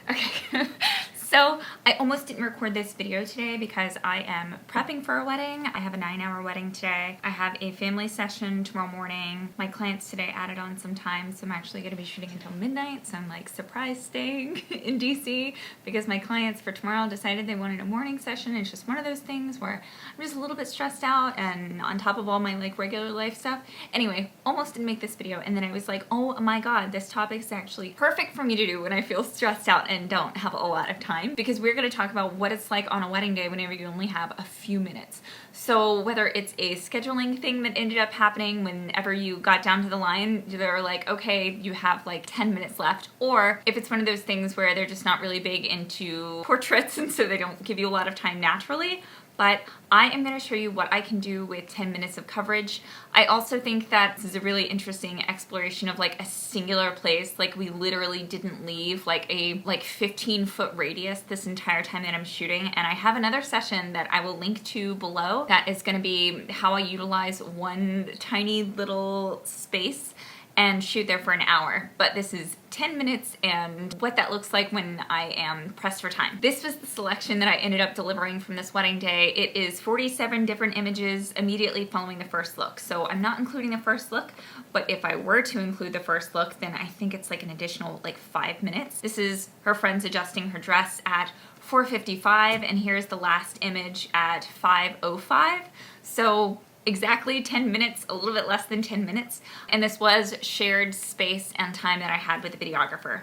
Okay, so I almost didn't record this video today because I am prepping for a wedding. I have a 9-hour wedding today. I have a family session tomorrow morning. My clients today added on some time, so I'm actually going to be shooting until midnight. So I'm like surprise staying in DC because my clients for tomorrow decided they wanted a morning session. It's just one of those things where I'm just a little bit stressed out and on top of all my like regular life stuff. Anyway, almost didn't make this video, and then I was like, oh my god, this topic is actually perfect for me to do when I feel stressed out and don't have a lot of time, because we're going to talk about what it's like on a wedding day whenever you only have a few minutes. So whether it's a scheduling thing that ended up happening whenever you got down to the line, they're like, okay, you have like 10 minutes left, or if it's one of those things where they're just not really big into portraits and so they don't give you a lot of time naturally. But I am going to show you what I can do with 10 minutes of coverage. I also think that this is a really interesting exploration of like a singular place. Like we literally didn't leave like a 15-foot radius this entire time that I'm shooting. And I have another session that I will link to below that is going to be how I utilize one tiny little space and shoot there for an hour. But this is 10 minutes and what that looks like when I am pressed for time. This was the selection that I ended up delivering from this wedding day. It is 47 different images immediately following the first look. So I'm not including the first look, but if I were to include the first look, then I think it's like an additional like 5 minutes. This is her friends adjusting her dress at 4:55, and here's the last image at 5:05. So exactly 10 minutes, a little bit less than 10 minutes. And this was shared space and time that I had with the videographer.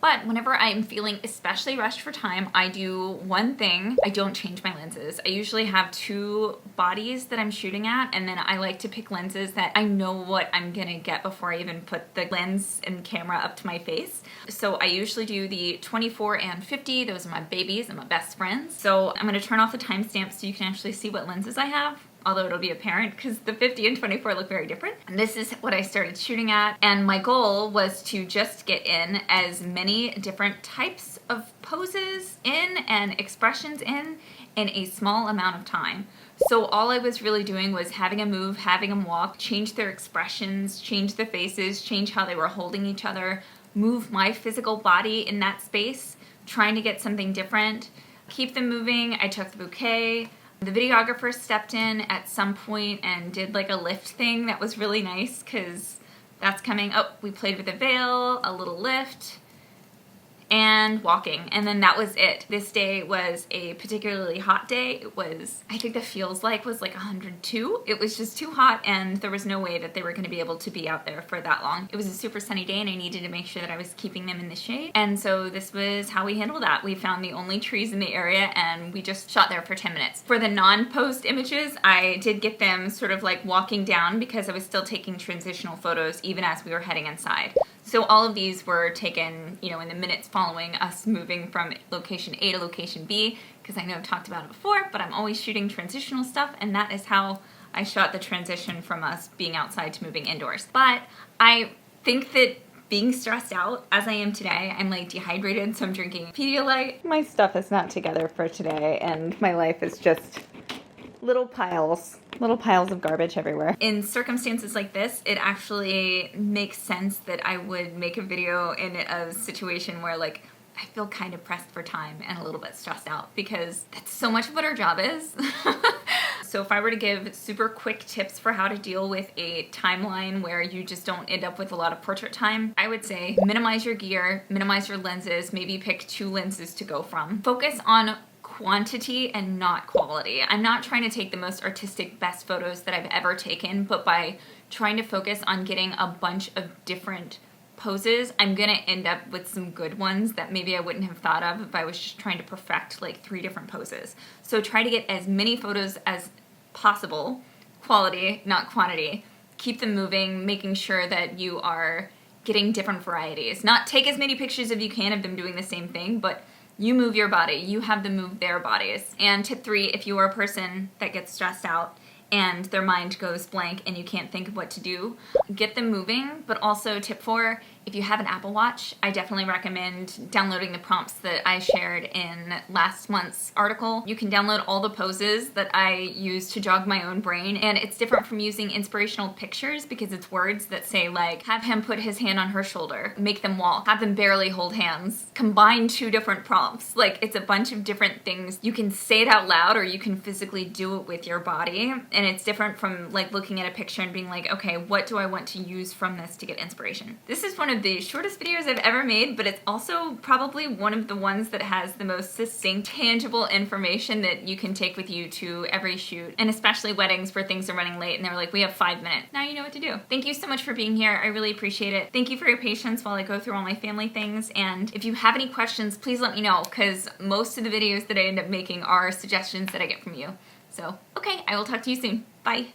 But whenever I'm feeling especially rushed for time, I do one thing. I don't change my lenses. I usually have 2 bodies that I'm shooting at, and then I like to pick lenses that I know what I'm gonna get before I even put the lens and camera up to my face. So I usually do the 24 and 50. Those are my babies and my best friends. So I'm gonna turn off the timestamp so you can actually see what lenses I have, although it'll be apparent because the 50 and 24 look very different. And this is what I started shooting at, and my goal was to just get in as many different types of poses in and expressions in a small amount of time. So all I was really doing was having them move, having them walk, change their expressions, change their faces, change how they were holding each other, move my physical body in that space, trying to get something different, keep them moving. I took the bouquet. The videographer stepped in at some point and did like a lift thing that was really nice because that's coming. Oh, we played with a veil, a little lift, and walking, and then that was it. This day was a particularly hot day. It was, I think the feels like was like 102. It was just too hot, and there was no way that they were going to be able to be out there for that long. It was a super sunny day, and I needed to make sure that I was keeping them in the shade, and so this was how we handled that. We found the only trees in the area, and we just shot there for 10 minutes. For the non-posed images, I did get them sort of like walking down because I was still taking transitional photos even as we were heading inside. So all of these were taken, you know, in the minutes following us moving from location A to location B, because I know I've talked about it before, but I'm always shooting transitional stuff, and that is how I shot the transition from us being outside to moving indoors. But I think that being stressed out, as I am today, I'm like dehydrated, so I'm drinking Pedialyte. My stuff is not together for today, and my life is just little piles of garbage everywhere. In circumstances like this, it actually makes sense that I would make a video in a situation where like I feel kind of pressed for time and a little bit stressed out, because that's so much of what our job is. So if I were to give super quick tips for how to deal with a timeline where you just don't end up with a lot of portrait time, I would say minimize your gear, minimize your lenses, maybe pick 2 lenses to go from. Focus on quantity and not quality. I'm not trying to take the most artistic, best photos that I've ever taken, but by trying to focus on getting a bunch of different poses, I'm gonna end up with some good ones that maybe I wouldn't have thought of if I was just trying to perfect like 3 different poses. So try to get as many photos as possible, quality, not quantity. Keep them moving, making sure that you are getting different varieties. Not take as many pictures as you can of them doing the same thing, but you move your body, you have them move their bodies. And tip 3, if you are a person that gets stressed out and their mind goes blank and you can't think of what to do, get them moving. But also tip 4, If you have an Apple Watch, I definitely recommend downloading the prompts that I shared in last month's article. You can download all the poses that I use to jog my own brain, and it's different from using inspirational pictures because it's words that say like, have him put his hand on her shoulder, make them walk, have them barely hold hands, combine 2 different prompts. Like, it's a bunch of different things. You can say it out loud or you can physically do it with your body, and it's different from like looking at a picture and being like, okay, what do I want to use from this to get inspiration? This is one of the shortest videos I've ever made, but it's also probably one of the ones that has the most succinct, tangible information that you can take with you to every shoot, and especially weddings where things are running late and they're like, we have 5 minutes. Now you know what to do. Thank you so much for being here. I really appreciate it. Thank you for your patience while I go through all my family things, and if you have any questions, please let me know, because most of the videos that I end up making are suggestions that I get from you. So, okay, I will talk to you soon. Bye.